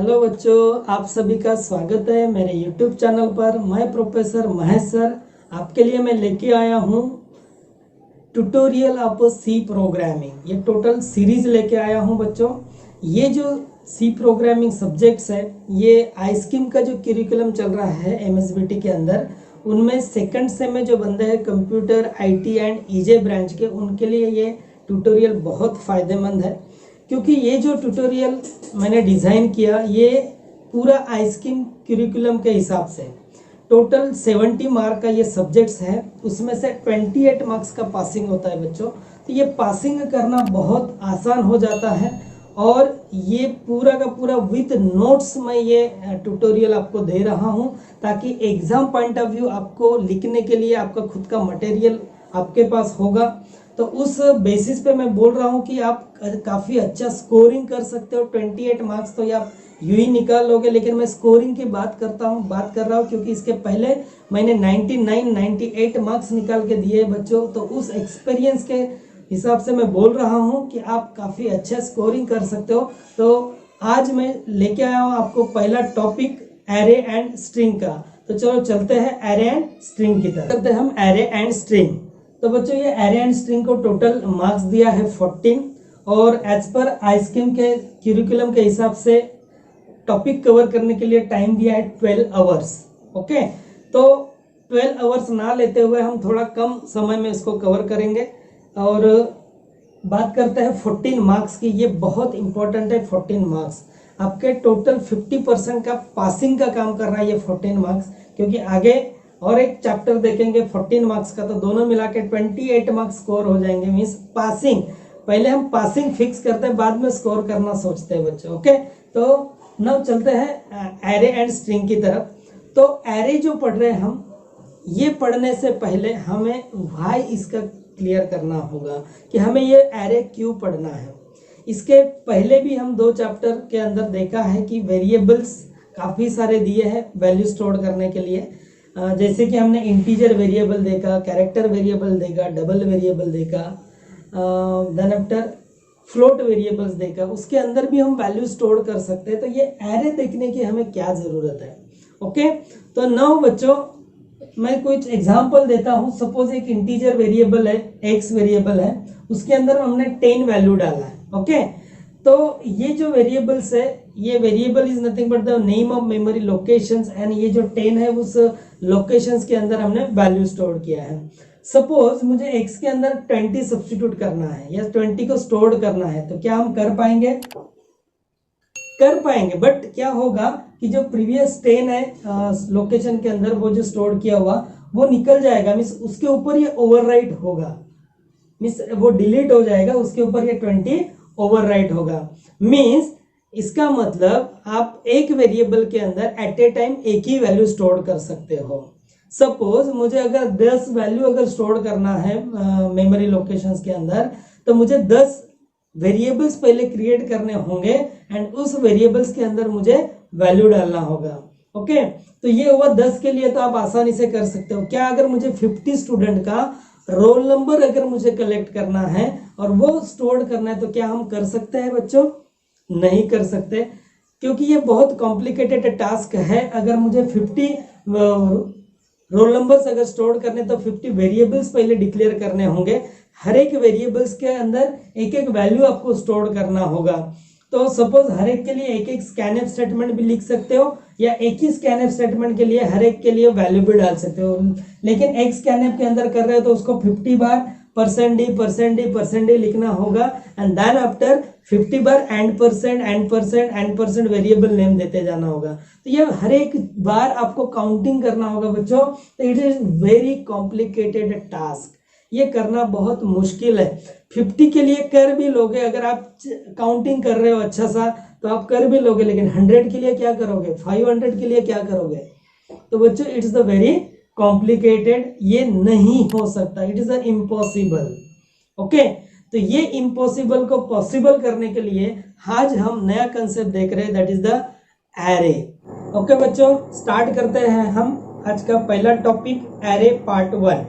Hello बच्चों, आप सभी का स्वागत है मेरे YouTube चैनल पर। मैं प्रोफेसर महेश सर आपके लिए मैं लेके आया हूँ ट्यूटोरियल ऑफ सी प्रोग्रामिंग। ये टोटल सीरीज लेके आया हूँ बच्चों। ये जो सी प्रोग्रामिंग सब्जेक्ट्स है, ये आईस्कीम का जो करिकुलम चल रहा है MSBT के अंदर, उनमें सेकंड सेम में जो बंदे हैं computer IT and EJ branch के, उनके लिए ये ट्यूटोरियल बहुत फ़ायदेमंद है। क्योंकि ये जो ट्यूटोरियल मैंने डिज़ाइन किया, ये पूरा आईस्कीम करिकुलम के हिसाब से टोटल 70 मार्क का ये सब्जेक्ट्स है। उसमें से 28 मार्क्स का पासिंग होता है बच्चों। तो ये पासिंग करना बहुत आसान हो जाता है। और ये पूरा का पूरा विद नोट्स में ये ट्यूटोरियल आपको दे रहा हूँ, ताकि एग्जाम पॉइंट ऑफ व्यू आपको लिखने के लिए आपका खुद का मटेरियल आपके पास होगा। तो उस बेसिस पे मैं बोल रहा हूँ कि आप काफ़ी अच्छा स्कोरिंग कर सकते हो। 28 मार्क्स तो ये आप यूं ही निकाल लोगे, लेकिन मैं स्कोरिंग की बात कर रहा हूँ क्योंकि इसके पहले मैंने 98 मार्क्स निकाल के दिए बच्चों। तो उस एक्सपीरियंस के हिसाब से मैं बोल रहा हूँ कि आप काफ़ी अच्छा स्कोरिंग कर सकते हो। तो आज मैं लेके आया हूँ आपको पहला टॉपिक एरे एंड स्ट्रिंग का। तो चलो चलते हैं एरे एंड स्ट्रिंग की तरफ। करते हैं हम एरे एंड स्ट्रिंग। तो बच्चों, ये एरे एंड स्ट्रिंग को टोटल मार्क्स दिया है 14, और एज पर आईस्कीम के करिकुलम के हिसाब से टॉपिक कवर करने के लिए टाइम दिया है 12 आवर्स। ओके, तो 12 आवर्स ना लेते हुए हम थोड़ा कम समय में इसको कवर करेंगे। और बात करते हैं 14 मार्क्स की। ये बहुत इंपॉर्टेंट है। 14 मार्क्स आपके टोटल 50% का पासिंग का काम कर रहा है ये 14 मार्क्स। क्योंकि आगे और एक चैप्टर देखेंगे 14 मार्क्स का, तो दोनों मिला के 28 मार्क्स स्कोर हो जाएंगे। मीन्स पासिंग, पहले हम पासिंग फिक्स करते हैं, बाद में स्कोर करना सोचते हैं बच्चों। ओके, तो नाउ चलते हैं एरे एंड स्ट्रिंग की तरफ। तो एरे जो पढ़ रहे हैं हम, ये पढ़ने से पहले हमें व्हाई इसका क्लियर करना होगा कि हमें ये एरे क्यों पढ़ना है। इसके पहले भी हम 2 चैप्टर के अंदर देखा है कि वेरिएबल्स काफ़ी सारे दिए हैं वैल्यू स्टोर करने के लिए। जैसे कि हमने इंटीजर वेरिएबल देखा, कैरेक्टर वेरिएबल देखा, डबल वेरिएबल देखा, देन आफ्टर फ्लोट वेरिएबल्स देखा। उसके अंदर भी हम वैल्यू स्टोर कर सकते हैं। तो ये एरे देखने की हमें क्या ज़रूरत है। ओके, तो नाउ बच्चों मैं कुछ एग्जांपल देता हूँ। सपोज एक इंटीजर वेरिएबल है, एक्स वेरिएबल है, उसके अंदर हमने 10 वैल्यू डाला है। ओके, तो ये जो वेरिएबल्स है, ये variable is nothing but the name of memory locations, and ये जो 10 है उस लोकेशंस के अंदर हमने वैल्यू स्टोर किया है। सपोज मुझे x के अंदर 20 सब्स्टिट्यूट करना है या 20 को स्टोर करना है, तो क्या हम कर पाएंगे? कर पाएंगे, बट क्या होगा कि जो प्रीवियस 10 है लोकेशन के अंदर, वो जो स्टोर किया हुआ वो निकल जाएगा। मीन्स उसके ऊपर ये ओवरराइट होगा, मीन्स वो डिलीट हो जाएगा, उसके ऊपर ये 20 ओवरराइट होगा। मीन्स इसका मतलब आप एक वेरिएबल के अंदर एट ए टाइम एक ही वैल्यू स्टोर कर सकते हो। सपोज मुझे अगर 10 वैल्यू अगर स्टोर करना है मेमोरी लोकेशंस के अंदर, तो मुझे 10 वेरिएबल्स पहले क्रिएट करने होंगे एंड उस वेरिएबल्स के अंदर मुझे वैल्यू डालना होगा। ओके, तो ये हुआ 10 के लिए, तो आप आसानी से कर सकते हो। क्या अगर मुझे 50 स्टूडेंट का रोल नंबर अगर मुझे कलेक्ट करना है और वो स्टोर करना है, तो क्या हम कर सकते हैं बच्चों? नहीं कर सकते, क्योंकि ये बहुत कॉम्प्लिकेटेड टास्क है। अगर मुझे 50 रोल नंबर्स अगर स्टोर करने, तो 50 वेरिएबल्स पहले डिक्लेयर करने होंगे। हर एक वेरिएबल्स के अंदर एक एक वैल्यू आपको स्टोर करना होगा। तो सपोज हर एक के लिए एक एक स्कैनएफ स्टेटमेंट भी लिख सकते हो, या एक ही स्कैनएफ स्टेटमेंट के लिए हर एक के लिए वैल्यू भी डाल सकते हो। लेकिन एक स्कैनएफ के अंदर कर रहे हो तो उसको 50 बार %d लिखना होगा, एंड देन आफ्टर 50 बार % वेरिएबल नेम देते जाना होगा। तो ये हर एक बार आपको काउंटिंग करना होगा बच्चों। तो it is very complicated task, ये करना बहुत मुश्किल है। 50 के लिए कर भी लोगे, अगर आप काउंटिंग कर रहे हो अच्छा सा तो आप कर भी लोगे, लेकिन 100 के लिए क्या करोगे? 500 के लिए क्या करोगे? तो बच्चों इट्स द वेरी कॉम्प्लिकेटेड, ये नहीं हो सकता, it is a impossible. Okay, तो ये इम्पॉसिबल को पॉसिबल करने के लिए आज हम नया कंसेप्ट देख रहे हैं, that is the array. Okay बच्चों, स्टार्ट करते हैं हम आज का पहला topic, array part 1।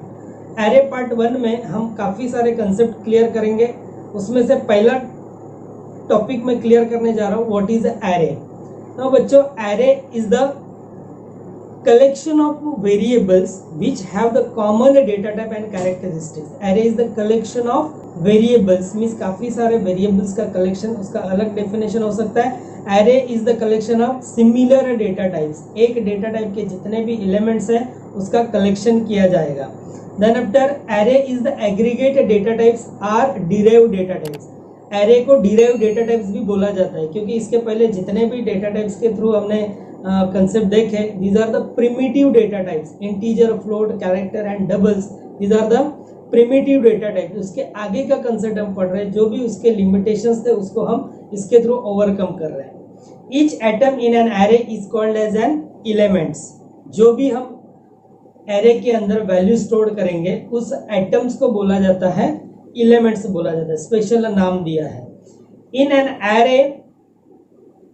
Array part 1 में हम काफ़ी सारे कंसेप्ट क्लियर करेंगे। उसमें से पहला टॉपिक मैं क्लियर करने जा रहा हूँ, व्हाट इज एरे। नाउ बच्चों, array is the collection of variables which have the common data type and characteristics. Array is the collection of variables, means काफी सारे variables का collection, उसका अलग definition हो सकता है. Array is the collection of similar data types. एक data type के जितने भी elements हैं उसका collection किया जाएगा. Then after, array is the aggregate data types are derived data types. Array को derived data types भी बोला जाता है क्योंकि इसके पहले जितने भी data types के थ्रू हमने कंसेप्ट देखे, these are the primitive data types, integer, float, character and doubles. These are the primitive data types. उसके आगे का कंसेप्ट हम पढ़ रहे हैं, जो भी उसके लिमिटेशंस थे उसको हम इसके थ्रू ओवरकम कर रहे हैं. Each atom in an array is called as an elements. जो भी हम एरे के अंदर वैल्यू स्टोर करेंगे उस एटम्स को बोला जाता है एलिमेंट्स बोला जाता है, स्पेशल नाम दिया है. In an array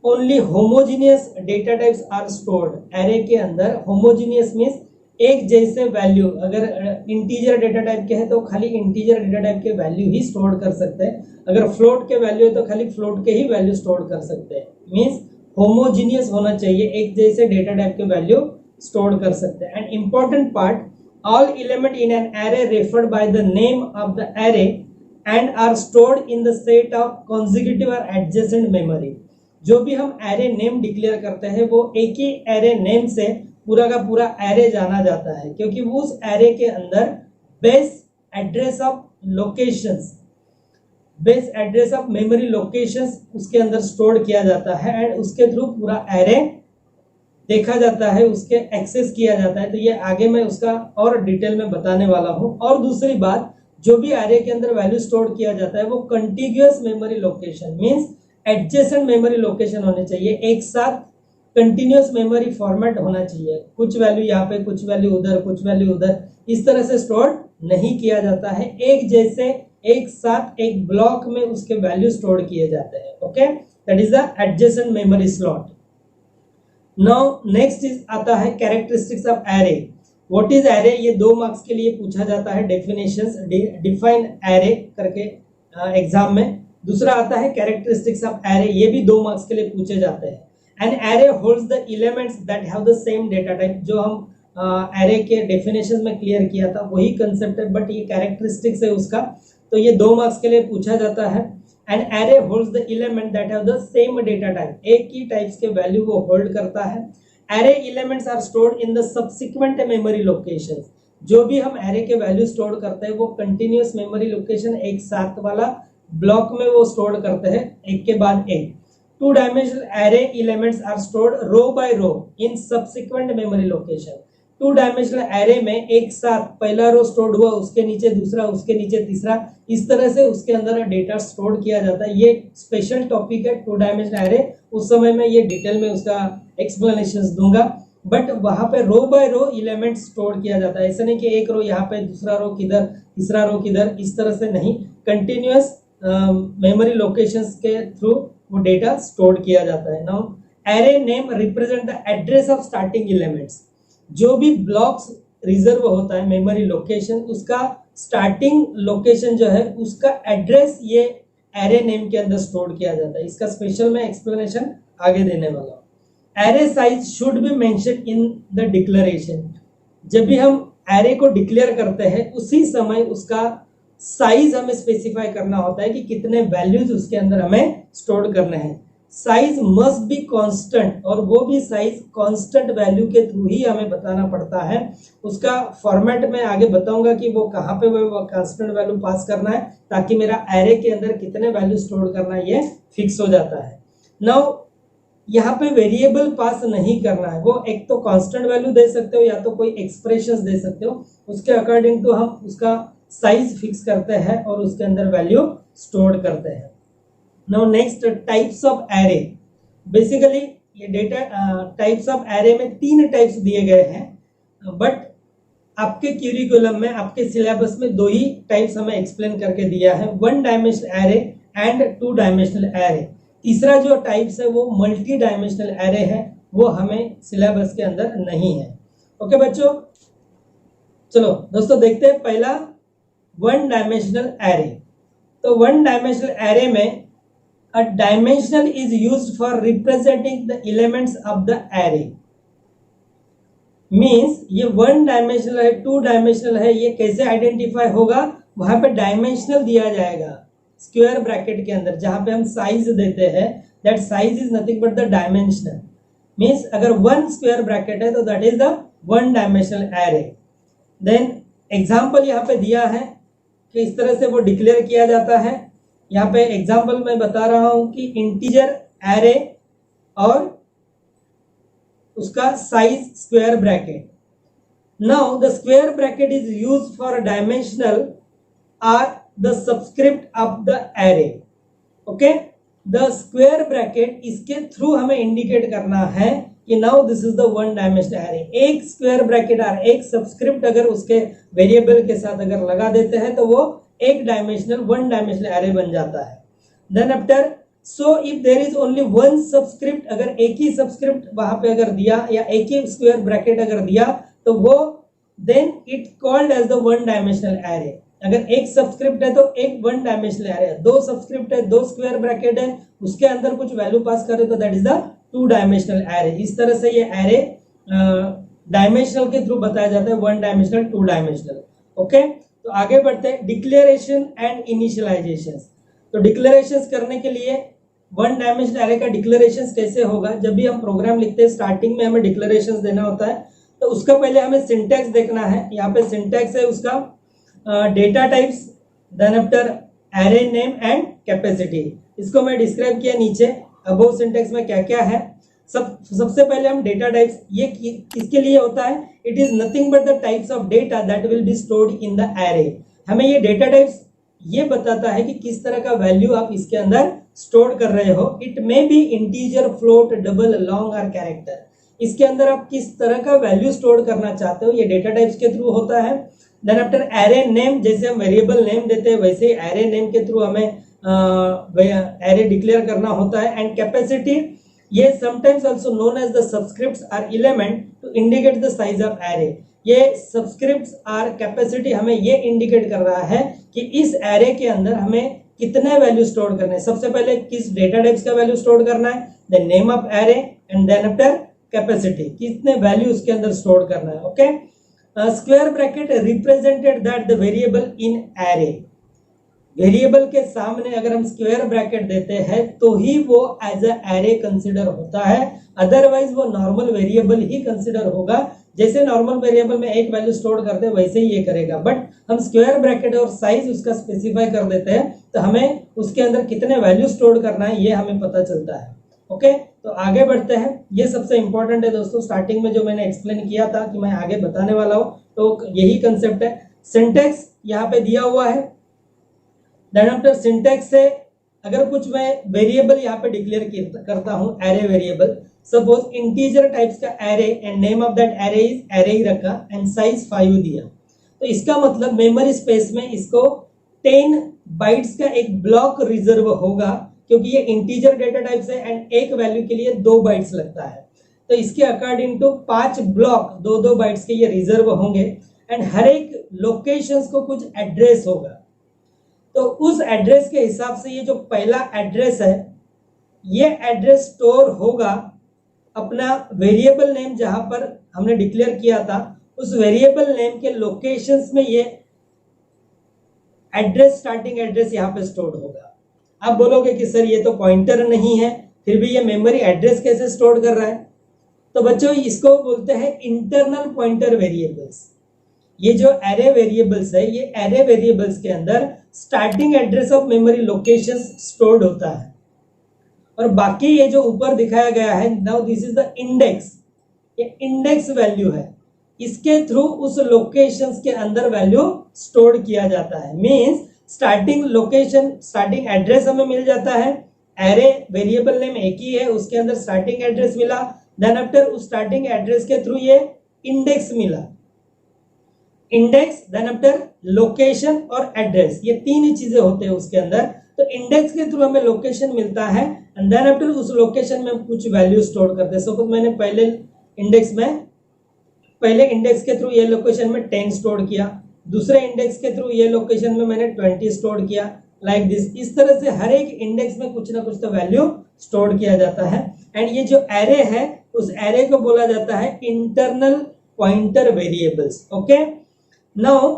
only homogeneous data types are stored. Array के अंदर होमोजीनियस मीन्स एक जैसे वैल्यू, अगर इंटीजर डेटा टाइप के हैं तो खाली इंटीजर डेटा टाइप के वैल्यू ही स्टोर कर सकते हैं, अगर फ्लोट के वैल्यू है तो खाली फ्लोट के ही वैल्यू स्टोर कर सकते हैं. मीन्स होमोजीनियस होना चाहिए, एक जैसे डेटा टाइप के वैल्यू स्टोर कर सकते हैं. And important part, all element in an array referred by the name of the array and are stored in the set of consecutive और एडजेसेंट मेमोरी. जो भी हम एरे नेम डिक्लेयर करते हैं वो एक ही एरे नेम से पूरा का पूरा एरे जाना जाता है क्योंकि उस एरे के अंदर base address of locations, base address of memory locations उसके अंदर स्टोर किया जाता है एंड उसके थ्रू पूरा एरे देखा जाता है, उसके एक्सेस किया जाता है. तो ये आगे मैं उसका और डिटेल में बताने वाला हूं. और दूसरी बात, जो भी एरे के अंदर वैल्यू स्टोर किया जाता है वो continuous memory location means adjacent memory location होने चाहिए, एक साथ कंटिन्यूअस मेमोरी फॉर्मेट होना चाहिए. कुछ वैल्यू यहाँ पे, कुछ वैल्यू उधर, कुछ वैल्यू उधर, इस तरह से स्टोर नहीं किया जाता है. एक जैसे एक साथ एक ब्लॉक में उसके वैल्यू स्टोर किए जाते हैं. Okay, that is the adjacent memory slot. Now next is आता है characteristics of array. What is array, ये 2 मार्क्स के लिए पूछा जाता है. डेफिनेशंस, डिफाइन एरे करके एग्जाम में. दूसरा आता है कैरेक्टरिस्टिक्स ऑफ एरे, ये भी 2 मार्क्स के लिए पूछे जाते हैं. N array holds the elements that have the same data type. जो हम एरे के डेफिनेशन में क्लियर किया था वही कंसेप्ट है, बट ये कैरेक्टरिस्टिक्स है उसका, तो ये 2 मार्क्स के लिए पूछा जाता है. An array holds the element that have the same data type. एक ही टाइप्स के वैल्यू वो होल्ड करता है. Array elements are stored in the subsequent memory locations. जो भी हम एरे के वैल्यू स्टोर करते हैं वो कंटिन्यूअस मेमोरी लोकेशन एक साथ वाला ब्लॉक में वो स्टोर करते हैं, एक के बाद एक. 2 dimensional array elements are stored row by row in subsequent memory location. 2 dimensional array में एक साथ पहला रो स्टोर्ड हुआ, उसके नीचे दूसरा, उसके नीचे तीसरा, इस तरह से उसके अंदर डेटा स्टोर किया जाता है. ये स्पेशल टॉपिक है 2 डायमेंशनल एरे, उस समय में ये डिटेल में उसका एक्सप्लेनेशन दूंगा. बट वहां पे रो बाय रो एलिमेंट स्टोर किया जाता है. ऐसा नहीं कि एक रो यहाँ पे, दूसरा रो किधर, तीसरा रो किधर, इस तरह से नहीं. कंटिन्यूअस मेमोरी लोकेशंस के थ्रू वो डेटा स्टोर किया जाता है. Now array name represent the address of starting elements. जो भी ब्लॉक्स रिजर्व होता है मेमोरी लोकेशन, उसका स्टार्टिंग लोकेशन जो है उसका एड्रेस ये एरे नेम के अंदर स्टोर किया जाता है. इसका स्पेशल मैं एक्सप्लेनेशन आगे देने वाला हूँ. Array size should be mention in the declaration. जब भी हम एरे को डिक्लेयर करते हैं उसी समय उसका साइज हमें स्पेसिफाई करना होता है कि कितने वैल्यूज उसके अंदर हमें स्टोर करने हैं. साइज मस्ट बी कांस्टेंट, और वो भी साइज कांस्टेंट वैल्यू के थ्रू ही हमें बताना पड़ता है. उसका फॉर्मेट में आगे बताऊंगा कि वो कहाँ पे वो कांस्टेंट वैल्यू पास करना है ताकि मेरा एरे के अंदर कितने वैल्यू स्टोर करना है ये फिक्स हो जाता है. नाउ यहाँ पे वेरिएबल पास नहीं करना है, वो एक तो कांस्टेंट वैल्यू दे सकते हो या तो कोई एक्सप्रेशंस दे सकते हो, उसके अकॉर्डिंग तो हम उसका साइज फिक्स करते हैं और उसके अंदर वैल्यू स्टोर करते हैं. Now next, types of array. Basically ये डेटा टाइप्स ऑफ एरे में 3 टाइप्स दिए गए हैं, बट आपके क्यूरिकुलम में, आपके सिलेबस में 2 ही टाइप्स हमें एक्सप्लेन करके दिया है. 1 dimensional array and 2 dimensional array. तीसरा जो टाइप्स है वो मल्टी डायमेंशनल एरे है, वो हमें सिलेबस के अंदर नहीं है. ओके बच्चों, चलो दोस्तों देखते हैं पहला 1 डायमेंशनल एरे. तो 1 डायमेंशनल एरे में a dimensional is used for representing the elements of the array. Means ये वन डायमेंशनल है, टू डायमेंशनल है, ये कैसे आइडेंटिफाई होगा? वहां पे डायमेंशनल दिया जाएगा स्क्वायर ब्रैकेट के अंदर, जहां पे हम साइज देते हैं, that size is nothing but the dimensional. Means अगर वन स्क्वायर ब्रैकेट है तो that is the one dimensional array. Then example यहाँ पे दिया है कि इस तरह से वो डिक्लेयर किया जाता है. यहाँ पे एग्जाम्पल मैं बता रहा हूं कि इंटीजर एरे और उसका size square bracket. Now the square bracket is used for dimensional are the subscript of the array. Okay, the square bracket इसके थ्रू हमें इंडिकेट करना है कि now this is the one dimensional array. एक square bracket और एक subscript अगर उसके वेरिएबल के साथ अगर लगा देते हैं तो वो एक डायमेंशनल वन डायमेंशनल एरे बन जाता है. Then after so if there is only one subscript, अगर एक ही सबस्क्रिप्ट वहां पे अगर दिया या एक ही स्क्वायर ब्रैकेट अगर दिया तो वो then it called as the one dimensional array. अगर एक सबस्क्रिप्ट है तो एक वन डायमेंशनल एरे है, दो सबस्क्रिप्ट है, दो स्क्वायर ब्रैकेट है, उसके अंदर कुछ वैल्यू पास करे तो that is the two dimensional array. इस तरह से ये एरे डायमेंशनल के थ्रू बताया जाता है, one dimensional, two dimensional. Okay, तो आगे बढ़ते हैं. Declaration and initialization. तो डिक्लेरेशन करने के लिए वन डायमेंशनल एरे का डिक्लेरेशन कैसे होगा? जब भी हम प्रोग्राम लिखते हैं स्टार्टिंग में हमें डिक्लेरेशन देना होता है, तो उसका पहले हमें सिंटैक्स देखना है. यहाँ पे सिंटैक्स है उसका data types, then after array name and capacity. इसको मैं डिस्क्राइब किया नीचे. अबव सिंटैक्स में क्या क्या है. सबसे पहले हम डेटा टाइप्स, ये किसके लिए होता है? It is nothing but the types of data that will be stored in the array. हमें ये डेटा टाइप्स ये बताता है कि किस तरह का वैल्यू आप इसके अंदर स्टोर कर रहे हो. It may be integer, float, double, long और कैरेक्टर. इसके अंदर आप किस तरह का वैल्यू स्टोर करना चाहते हो, ये डेटा टाइप्स के थ्रू होता है. देन आफ्टर एरे नेम, जैसे हम वेरिएबल नेम देते हैं वैसे ही एरे नेम के थ्रू हमें एरे डिक्लेयर करना होता है. एंड कैपेसिटी, ये sometimes also known as the subscripts or element to indicate the size of array. ये सब्सक्रिप्ट्स आर कैपेसिटी हमें ये इंडिकेट कर रहा है कि इस एरे के अंदर हमें कितने वैल्यू स्टोर करने हैं. सबसे पहले किस डेटा टाइप्स का वैल्यू स्टोर करना है, the name of array, and then after capacity, कितने वैल्यू उसके अंदर स्टोर करना है. Okay, square bracket represented that the variable in array. Variable के सामने अगर हम स्क्वायर ब्रैकेट देते हैं तो ही वो एज अ एरे कंसिडर होता है, अदरवाइज वो नॉर्मल वेरिएबल ही कंसिडर होगा. जैसे नॉर्मल वेरिएबल में एक वैल्यू स्टोर करते हैं वैसे ही ये करेगा, बट हम स्क्वायर ब्रैकेट और साइज उसका स्पेसिफाई कर देते हैं तो हमें उसके अंदर कितने वैल्यू स्टोर करना है ये हमें पता चलता है. ओके, तो आगे बढ़ते हैं. ये सबसे इंपॉर्टेंट है दोस्तों. स्टार्टिंग में जो मैंने एक्सप्लेन किया था कि मैं आगे बताने वाला हूं, तो यही कंसेप्ट है. सिंटैक्स यहाँ पे दिया हुआ है. देन आफ्टर सिंटैक्स से अगर कुछ मैं वेरिएबल यहाँ पे डिक्लेयर करता हूँ, array variable, suppose integer types का array and name of that array is array ही रखा एंड साइज 5 दिया, तो इसका मतलब मेमोरी स्पेस में इसको 10 बाइट्स का एक ब्लॉक रिजर्व होगा, क्योंकि ये इंटीजर डेटा टाइप्स है एंड एक वैल्यू के लिए 2 बाइट्स लगता है. तो इसके अकॉर्डिंग टू 5 ब्लॉक 2-2 बाइट्स के ये रिजर्व होंगे. एंड हर एक लोकेशंस को कुछ एड्रेस होगा, तो उस एड्रेस के हिसाब से ये जो पहला एड्रेस है ये एड्रेस स्टोर होगा अपना वेरिएबल नेम जहां पर हमने डिक्लेयर किया था, उस वेरिएबल नेम के लोकेशंस में ये एड्रेस, स्टार्टिंग एड्रेस यहाँ पे स्टोर होगा. आप बोलोगे कि सर ये तो पॉइंटर नहीं है, फिर भी ये मेमोरी एड्रेस कैसे स्टोर कर रहा है? तो बच्चों इसको बोलते हैं इंटरनल पॉइंटर वेरिएबल्स. ये जो एरे वेरिएबल्स है, ये एरे वेरिएबल्स के अंदर starting address of memory locations stored होता है, और बाकी ये जो ऊपर दिखाया गया है, now this is the index, ये इंडेक्स वैल्यू है, इसके थ्रू उस लोकेशंस के अंदर वैल्यू स्टोर किया जाता है. Means starting location, starting address हमें मिल जाता है, एरे वेरिएबल नेम एक ही है, उसके अंदर स्टार्टिंग एड्रेस मिला, देन आफ्टर उस स्टार्टिंग एड्रेस के थ्रू ये इंडेक्स मिला, इंडेक्स, देन आफ्टर लोकेशन और एड्रेस, ये 3 ही चीजें होते हैं उसके अंदर. तो इंडेक्स के थ्रू हमें लोकेशन मिलता है एंड देन आफ्टर उस लोकेशन में हम कुछ वैल्यू स्टोर करते हैं. सपोज मैंने पहले इंडेक्स के थ्रू ये लोकेशन में 10 स्टोर किया, दूसरे इंडेक्स के थ्रू ये लोकेशन में मैंने 20 स्टोर किया, लाइक दिस। इस तरह से हर एक इंडेक्स में कुछ ना कुछ तो वैल्यू स्टोर किया जाता है। एंड ये जो एरे है उस एरे को बोला जाता है internal pointer variables. Okay, now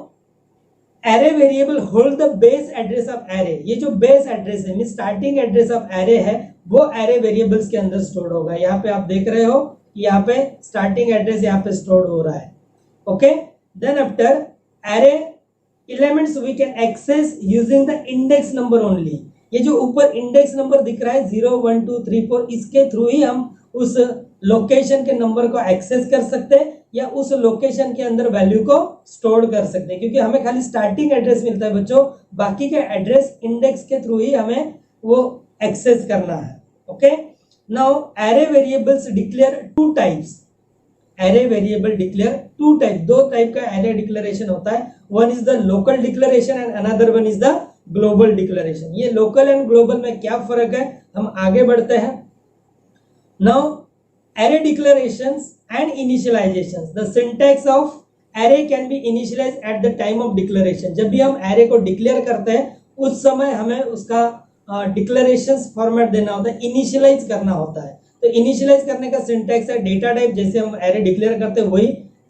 array variable hold the base address of array. ये जो बेस एड्रेस है, mean starting address of array है, वो एरे वेरिएबल्स के अंदर स्टोर होगा। यहाँ पे आप देख रहे हो कि यहाँ पे स्टार्टिंग एड्रेस यहाँ पे स्टोर हो रहा है। Okay, then after array elements we can access using the index number only. ये जो ऊपर इंडेक्स नंबर दिख रहा है 0 1 2 3 4, इसके थ्रू ही हम उस लोकेशन के नंबर को एक्सेस कर सकते हैं या उस लोकेशन के अंदर वैल्यू को स्टोर कर सकते हैं, क्योंकि हमें खाली स्टार्टिंग एड्रेस मिलता है बच्चों, बाकी के एड्रेस इंडेक्स के थ्रू ही हमें वो एक्सेस करना है। Okay, now array variables declare two types. Array variable declare two type, दो टाइप का एरे डिक्लेरेशन होता है। One is the local declaration and another one is the global declaration. ये लोकल एंड ग्लोबल में क्या फर्क है, हम आगे बढ़ते हैं। Now array declarations and initializations. The syntax of array can be initialized at the time of declaration. जब भी हम array को डिक्लेयर करते हैं उस समय हमें उसका डिक्लेरेशंस फॉर्मेट देना होता है, इनिशियलाइज करना होता है। तो इनिशियलाइज करने का सिंटैक्स है डेटा टाइप, जैसे हम एरे डिक्लेयर करते हैं वही,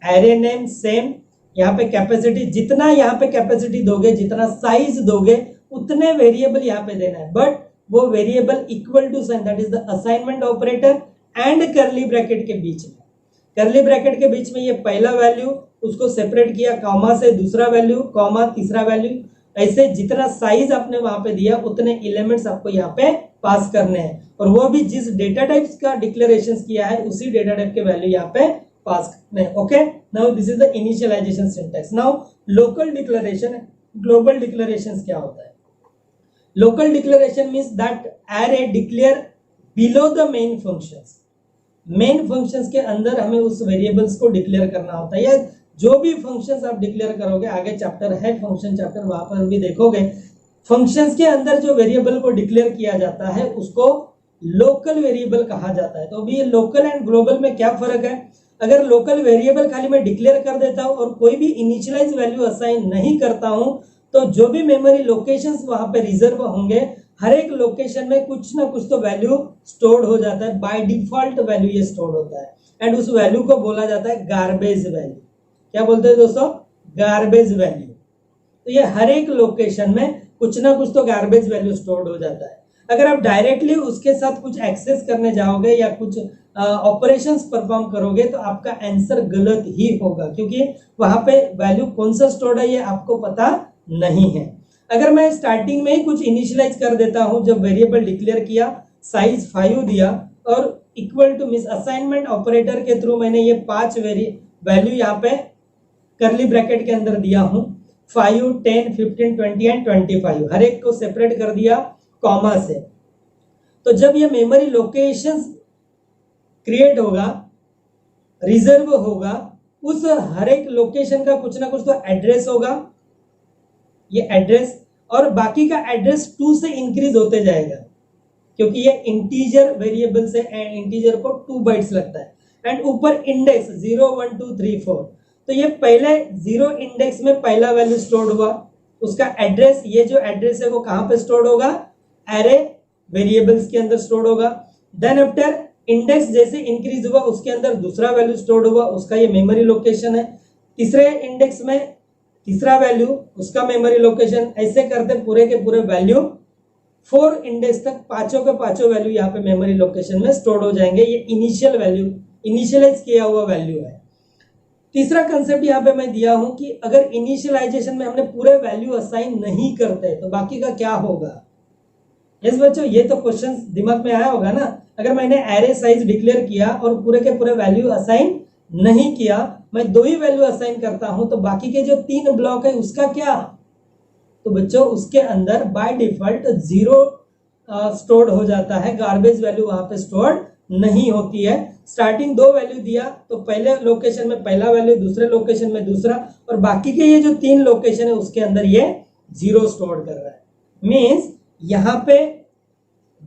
एरे नेम सेम, यहाँ पे कैपेसिटी, जितना यहाँ पे कैपेसिटी दोगे, जितना साइज दोगे, उतने वेरिएबल यहाँ पे देना है, बट वो variable equal to sign, that is the assignment operator and curly bracket के बीच में। करली ब्रैकेट के बीच में ये पहला वैल्यू, उसको सेपरेट किया कॉमा से, दूसरा वैल्यू कॉमा, तीसरा वैल्यू, ऐसे जितना साइज आपने वहां पे दिया उतने एलिमेंट्स आपको यहाँ पे पास करने हैं, और वो भी जिस डेटा टाइप्स का डिक्लेरेशन किया है उसी डेटा टाइप के वैल्यू यहाँ पे पास करने हैं। Okay, now this is the initialization syntax. Now local declaration, global declaration क्या होता है? Local declaration means that array declare below the main functions. Main functions के अंदर हमें उस वेरिएबल्स को डिक्लेयर करना होता है, या जो भी फंक्शंस आप डिक्लेयर करोगे, आगे चैप्टर है फंक्शन चैप्टर, वहां पर भी देखोगे, फंक्शंस के अंदर जो वेरिएबल को डिक्लेयर किया जाता है उसको लोकल वेरिएबल कहा जाता है। तो अभी ये लोकल एंड ग्लोबल में क्या फर्क है? अगर लोकल वेरिएबल खाली मैं डिक्लेयर कर देता हूं और कोई भी इनिशियलाइज वैल्यू असाइन नहीं करता हूं, तो जो भी मेमोरी लोकेशंस वहां पे रिजर्व होंगे, हर एक लोकेशन में कुछ ना कुछ तो वैल्यू स्टोर हो जाता है, बाय डिफॉल्ट वैल्यू ये स्टोर होता है, एंड उस वैल्यू को बोला जाता है गार्बेज वैल्यू। क्या बोलते हैं दोस्तों? Garbage value. तो ये हर एक लोकेशन में कुछ ना कुछ तो गार्बेज वैल्यू स्टोर्ड हो जाता है। अगर आप डायरेक्टली उसके साथ कुछ एक्सेस करने जाओगे या कुछ ऑपरेशंस परफॉर्म करोगे तो आपका आंसर गलत ही होगा, क्योंकि वहां पे वैल्यू कौन सा स्टोर्ड है ये आपको पता नहीं है। अगर मैं स्टार्टिंग में ही कुछ इनिशियलाइज कर देता हूं, जब वेरिएबल डिक्लेयर किया, साइज 5 दिया और equal to means assignment operator के थ्रू मैंने ये 5 वैल्यू यहाँ पे करली ब्रैकेट के अंदर दिया हूं, 5 10 15 20 एंड 25, हर एक को सेपरेट कर दिया कॉमा से। तो जब ये मेमोरी लोकेशंस क्रिएट होगा, रिजर्व होगा, उस हर एक लोकेशन का कुछ ना कुछ तो एड्रेस होगा, ये एड्रेस, और बाकी का एड्रेस 2 से इंक्रीज होते जाएगा, क्योंकि ये इंटीजर वेरिएबल से एंड इंटीजर को 2 बाइट्स लगता है। एंड ऊपर इंडेक्स 0 1 2 3 4, तो ये पहले 0 इंडेक्स में पहला वैल्यू स्टोर्ड हुआ, उसका एड्रेस, ये जो एड्रेस है वो कहां पे स्टोर्ड होगा? एरे वेरिएबल्स के अंदर स्टोर्ड होगा। देन आफ्टर इंडेक्स जैसे इंक्रीज हुआ उसके अंदर दूसरा वैल्यू स्टोर्ड हुआ, उसका ये मेमोरी लोकेशन है। तीसरे इंडेक्स में तीसरा वैल्यू, उसका मेमोरी लोकेशन, ऐसे करते पूरे के पूरे वैल्यू 4 इंडेक्स तक पांचों के पांचों वैल्यू यहाँ पे मेमोरी लोकेशन में स्टोर्ड हो जाएंगे। ये इनिशियल वैल्यू, इनिशियलाइज किया हुआ वैल्यू है। तीसरा कंसेप्ट यहाँ पे मैं दिया हूं कि अगर इनिशियलाइजेशन में हमने पूरे वैल्यू असाइन नहीं करते तो बाकी का क्या होगा? यस बच्चों, ये तो क्वेश्चन दिमाग में आया होगा ना। अगर मैंने एरे साइज डिक्लेयर किया और पूरे के पूरे वैल्यू असाइन नहीं किया, मैं 2 ही वैल्यू असाइन करता हूं, तो बाकी के जो 3 ब्लॉक है उसका क्या? तो बच्चों उसके अंदर बाय डिफॉल्ट 0 स्टोर्ड हो जाता है, गार्बेज वैल्यू वहां पे स्टोर्ड नहीं होती है। स्टार्टिंग 2 वैल्यू दिया तो पहले लोकेशन में पहला वैल्यू, दूसरे लोकेशन में दूसरा, और बाकी के ये जो 3 लोकेशन है उसके अंदर ये 0 स्टोर कर रहा है। मींस यहाँ पे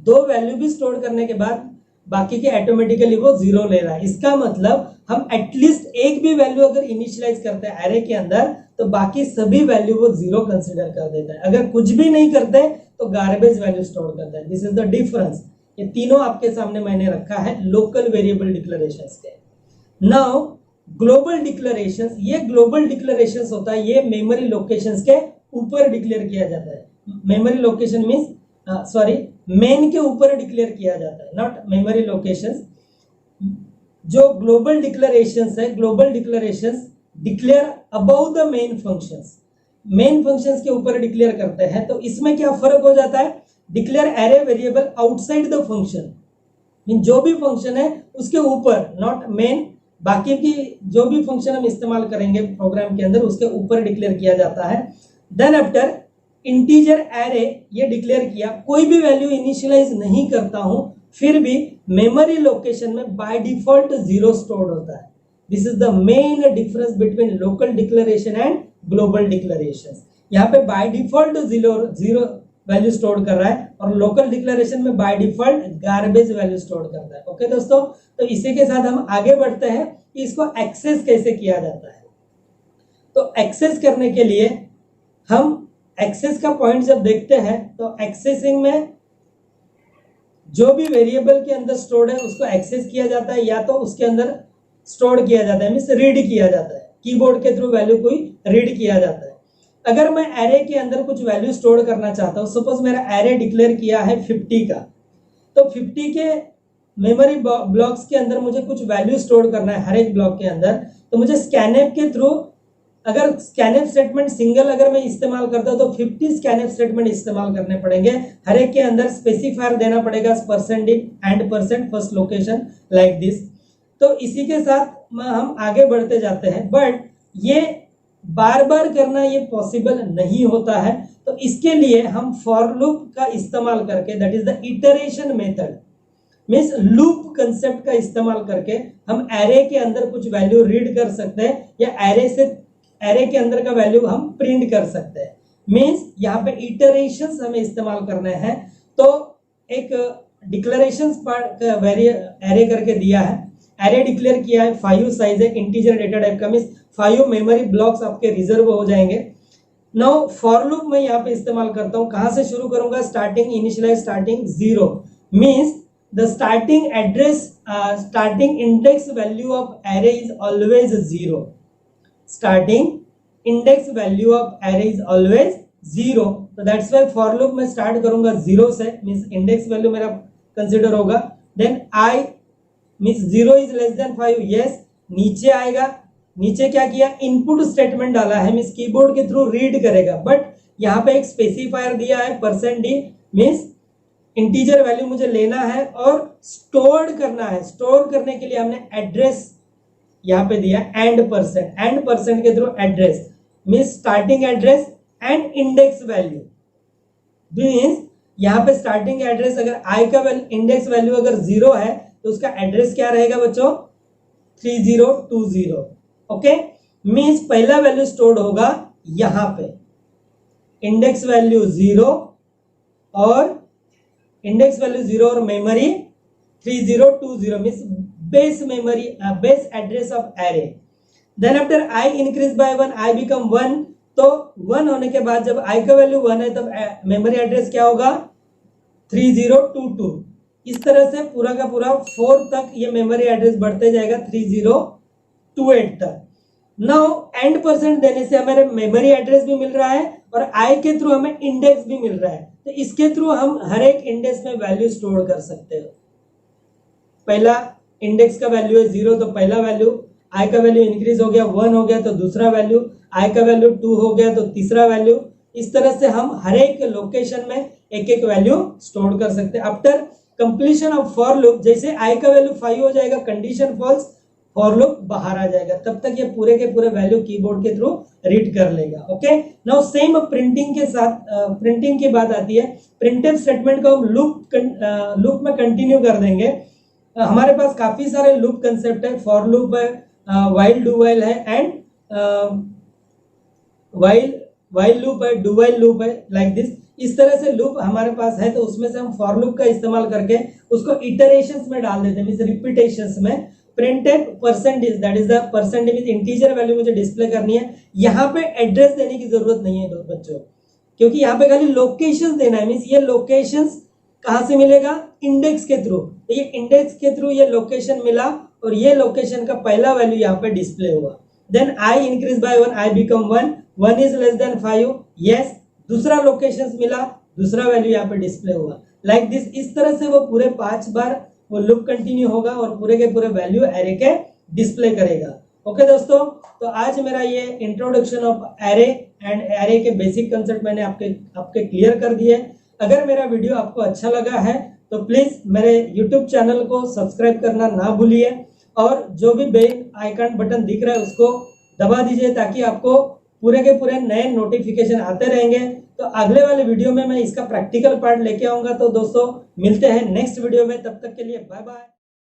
2 वैल्यू भी स्टोर करने के बाद बाकी के ऑटोमेटिकली वो 0 ले रहा है। इसका मतलब हम एटलीस्ट एक भी वैल्यू अगर इनिशियलाइज करते हैं एरे के अंदर तो बाकी सभी वैल्यू वो जीरो कंसिडर कर देता है। अगर कुछ भी नहीं करते तो गार्बेज वैल्यू स्टोर करता है। This is the difference. ये तीनों आपके सामने मैंने रखा है लोकल वेरिएबल डिक्लेरेशंस के। नाउ ग्लोबल डिक्लेरेशंस, ये ग्लोबल डिक्लेरेशंस होता है, ये मेमोरी लोकेशंस के ऊपर डिक्लेयर किया जाता है। मेमोरी लोकेशन मींस मेन के ऊपर डिक्लेयर किया जाता है, नॉट मेमोरी लोकेशंस। जो ग्लोबल डिक्लेरेशंस है, global declarations declare about the main functions, main functions के ऊपर डिक्लेयर करते हैं। तो इसमें क्या फर्क हो जाता है, declare array variable outside the function, mean जो भी फंक्शन है उसके ऊपर, नॉट मेन, बाकी की जो भी फंक्शन हम इस्तेमाल करेंगे प्रोग्राम के अंदर उसके ऊपर डिक्लेयर किया जाता है। देन आफ्टर इंटीजर एरे ये डिक्लेयर किया, कोई भी वैल्यू इनिशियलाइज नहीं करता हूं, फिर भी मेमोरी लोकेशन में बाय डिफॉल्ट जीरो स्टोर्ड होता है। This is the main difference between local declaration and global declaration. यहाँ पे by default zero value store कर रहा है और लोकल डिक्लेरेशन में by default garbage value store करता है। ओके दोस्तों, तो इसी के साथ हम आगे बढ़ते हैं कि इसको एक्सेस कैसे किया जाता है। तो एक्सेस करने के लिए हम एक्सेस का पॉइंट जब देखते हैं तो एक्सेसिंग में जो भी वेरिएबल के अंदर स्टोर्ड है उसको एक्सेस किया जाता है, या तो उसके अंदर स्टोर किया जाता है, मींस रीड किया जाता है, कीबोर्ड के थ्रू वैल्यू कोई रीड किया जाता है। अगर मैं एरे के अंदर कुछ वैल्यू स्टोर करना चाहता हूं, सपोज मेरा एरे डिक्लेयर किया है 50 का, तो 50 के मेमोरी ब्लॉक्स के अंदर मुझे कुछ वैल्यू स्टोर करना है हर एक ब्लॉक के अंदर, तो मुझे स्कैनएफ के थ्रू, अगर स्कैनएफ स्टेटमेंट सिंगल अगर मैं इस्तेमाल करता हूं तो 50 स्कैनएफ स्टेटमेंट इस्तेमाल करने पड़ेंगे। हर एक के अंदर स्पेसिफायर देना पड़ेगा, %, and %, first location, like this. तो इसी के साथ हम आगे बढ़ते जाते हैं, बट ये बार बार करना ये पॉसिबल नहीं होता है। तो इसके लिए हम फॉर लूप का इस्तेमाल करके, that is the iteration method, means loop concept का इस्तेमाल करके हम एरे के अंदर कुछ वैल्यू रीड कर सकते हैं, या एरे के अंदर का वैल्यू हम प्रिंट कर सकते हैं। मींस यहाँ पे इटरेशंस हमें इस्तेमाल करने हैं। तो एक डिक्लेरेशंस पार्ट एरे करके दिया है, एरे डिक्लेयर किया है, 5 साइज है, इंटीजर डेटा टाइप का, मींस 5 मेमोरी ब्लॉक्स आपके रिजर्व हो जाएंगे। नाउ फॉर लूप मैं यहाँ पे इस्तेमाल करता हूँ, कहां से शुरू करूंगा, starting initialize starting 0, means the starting address, starting index value of array is always 0, starting index value of array is always 0। तो दैट्स व्हाई फॉर लूप में स्टार्ट करूंगा 0 से, मींस इंडेक्स वैल्यू मेरा कंसीडर होगा। Then I means 0 is less than 5, yes, नीचे आएगा, नीचे क्या किया, इनपुट स्टेटमेंट डाला है, मींस कीबोर्ड के थ्रू रीड करेगा, बट यहाँ पे एक स्पेसिफायर दिया है %d, मींस इंटीजर वैल्यू मुझे लेना है और स्टोर करना है। स्टोर करने के लिए हमने एड्रेस यहाँ पे दिया एंड % के through address, means starting address and index value, means यहाँ पे स्टार्टिंग एड्रेस, अगर आई का इंडेक्स वैल्यू अगर 0 है तो उसका एड्रेस क्या रहेगा बच्चों, 3020। ओके, मींस पहला वैल्यू स्टोर्ड होगा यहां पे, इंडेक्स वैल्यू 0 और इंडेक्स वैल्यू 0 और memory 3020, means base memory, base address of array. Then after I increase by 1, I become 1, तो 1 होने के बाद जब आई का वैल्यू 1 है तब मेमोरी एड्रेस क्या होगा, 3022। इस तरह से पूरा का पूरा 4 तक ये मेमोरी एड्रेस बढ़ते जाएगा 3028 तक। नाउ एंड % देने से हमारे मेमोरी एड्रेस भी मिल रहा है और आई के थ्रू हमें इंडेक्स भी मिल रहा है, तो इसके थ्रू हम हर एक इंडेक्स में वैल्यू स्टोर कर सकते हो। पहला इंडेक्स का वैल्यू है 0 तो पहला वैल्यू, आई का वैल्यू इंक्रीज हो गया 1 हो गया तो दूसरा वैल्यू, आई का वैल्यू 2 हो गया तो तीसरा वैल्यू। इस तरह से हम हर एक लोकेशन में एक एक वैल्यू स्टोर कर सकते हैं। After completion of for loop, जैसे आई का वैल्यू 5 हो जाएगा, कंडीशन फॉल्स, फॉर लूप बाहर आ जाएगा, तब तक ये पूरे के पूरे वैल्यू कीबोर्ड के थ्रू रीड कर लेगा। ओके, नाउ सेम प्रिंटिंग के साथ प्रिंटिंग की बात आती है। प्रिंटफ स्टेटमेंट को हम लूप में कंटिन्यू कर देंगे। हमारे पास काफी सारे लूप कंसेप्ट है, फॉर लूप है, वाइल डू वाइल है, एंड वाइल लूप है, डू वाइल लूप है, लाइक दिस। इस तरह से लूप हमारे पास है, तो उसमें से हम फॉर लूप का इस्तेमाल करके उसको इटरेशंस में डाल देते हैं, मींस रिपीटेशंस में। Printed percentage, that is the percentage means integer value मुझे डिस्प्ले करनी है। यहाँ पे एड्रेस देने की जरूरत नहीं है बच्चों, क्योंकि यहाँ पे खाली लोकेशन देना है। मींस ये लोकेशन कहाँ से मिलेगा, इंडेक्स के थ्रू। तो ये इंडेक्स के थ्रू ये लोकेशन मिला और ये लोकेशन का पहला वैल्यू यहाँ पे डिस्प्ले हुआ। Then I increase by 1, I become 1, 1 is less than 5, yes. दूसरा लोकेशन मिला, दूसरा वैल्यू यहाँ पे डिस्प्ले हुआ। लाइक दिस, इस तरह से वो पूरे 5 बार वो लूप कंटिन्यू होगा और पूरे के पूरे वैल्यू एरे के डिस्प्ले करेगा। ओके दोस्तों, तो आज मेरा ये introduction of array and array के बेसिक कंसेप्ट मैंने आपके क्लियर कर दिए। अगर मेरा वीडियो आपको अच्छा लगा है तो प्लीज मेरे यूट्यूब चैनल को सब्सक्राइब करना ना भूलिए और जो भी बेल आइकन बटन दिख रहा है उसको दबा दीजिए, ताकि आपको पूरे के पूरे नए नोटिफिकेशन आते रहेंगे। तो अगले वाले वीडियो में मैं इसका प्रैक्टिकल पार्ट लेके आऊंगा। तो दोस्तों मिलते हैं नेक्स्ट वीडियो में, तब तक के लिए बाय बाय।